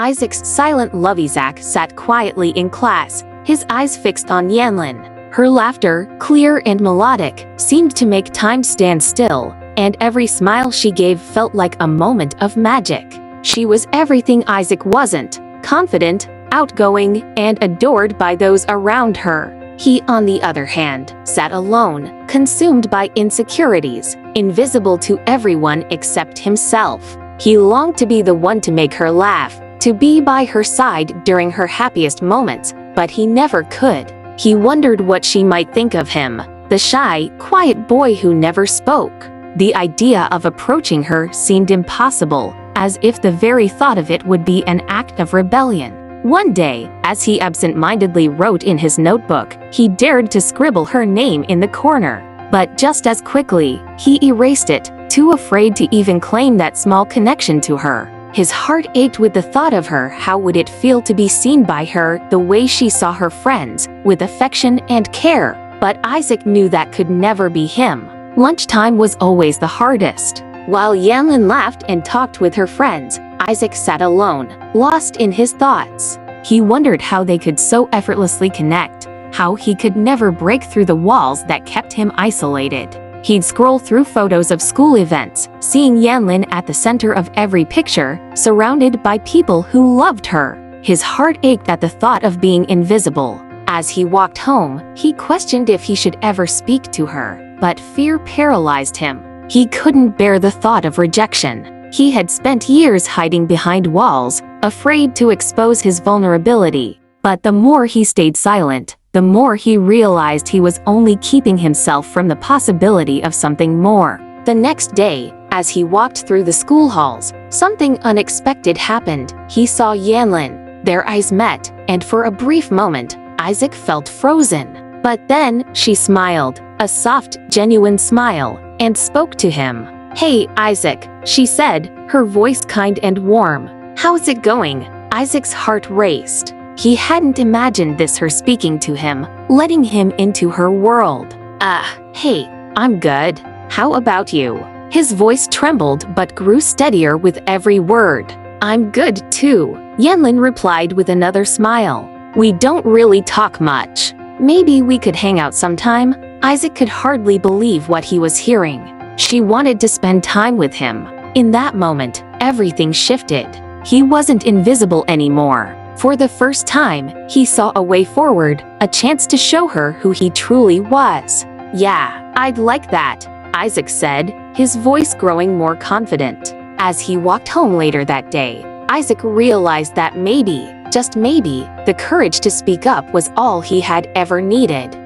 Isaac's silent Lovisak sat quietly in class, his eyes fixed on Yanlin. Her laughter, clear and melodic, seemed to make time stand still, and every smile she gave felt like a moment of magic. She was everything Isaac wasn't: confident, outgoing, and adored by those around her. He, on the other hand, sat alone, consumed by insecurities, invisible to everyone except himself. He longed to be the one to make her laugh, to be by her side during her happiest moments, but he never could. He wondered what she might think of him, the shy, quiet boy who never spoke. The idea of approaching her seemed impossible, as if the very thought of it would be an act of rebellion. One day, as he absent-mindedly wrote in his notebook, he dared to scribble her name in the corner. But just as quickly, he erased it, too afraid to even claim that small connection to her. His heart ached with the thought of her. How would it feel to be seen by her the way she saw her friends, with affection and care? But Isaac knew that could never be him. Lunchtime was always the hardest. While Yanlin laughed and talked with her friends, Isaac sat alone, lost in his thoughts. He wondered how they could so effortlessly connect, how he could never break through the walls that kept him isolated. He'd scroll through photos of school events, seeing Yanlin at the center of every picture, surrounded by people who loved her. His heart ached at the thought of being invisible. As he walked home, he questioned if he should ever speak to her, but fear paralyzed him. He couldn't bear the thought of rejection. He had spent years hiding behind walls, afraid to expose his vulnerability. But the more he stayed silent, the more he realized he was only keeping himself from the possibility of something more. The next day, as he walked through the school halls, something unexpected happened. He saw Yanlin. Their eyes met, and for a brief moment, Isaac felt frozen. But then, she smiled, a soft, genuine smile, and spoke to him. "Hey, Isaac," she said, her voice kind and warm. "How's it going?" Isaac's heart raced. He hadn't imagined this, her speaking to him, letting him into her world. Hey, I'm good. How about you?" His voice trembled but grew steadier with every word. "I'm good too," Yanlin replied with another smile. "We don't really talk much. Maybe we could hang out sometime?" Isaac could hardly believe what he was hearing. She wanted to spend time with him. In that moment, everything shifted. He wasn't invisible anymore. For the first time, he saw a way forward, a chance to show her who he truly was. "Yeah, I'd like that," Isaac said, his voice growing more confident. As he walked home later that day, Isaac realized that maybe, just maybe, the courage to speak up was all he had ever needed.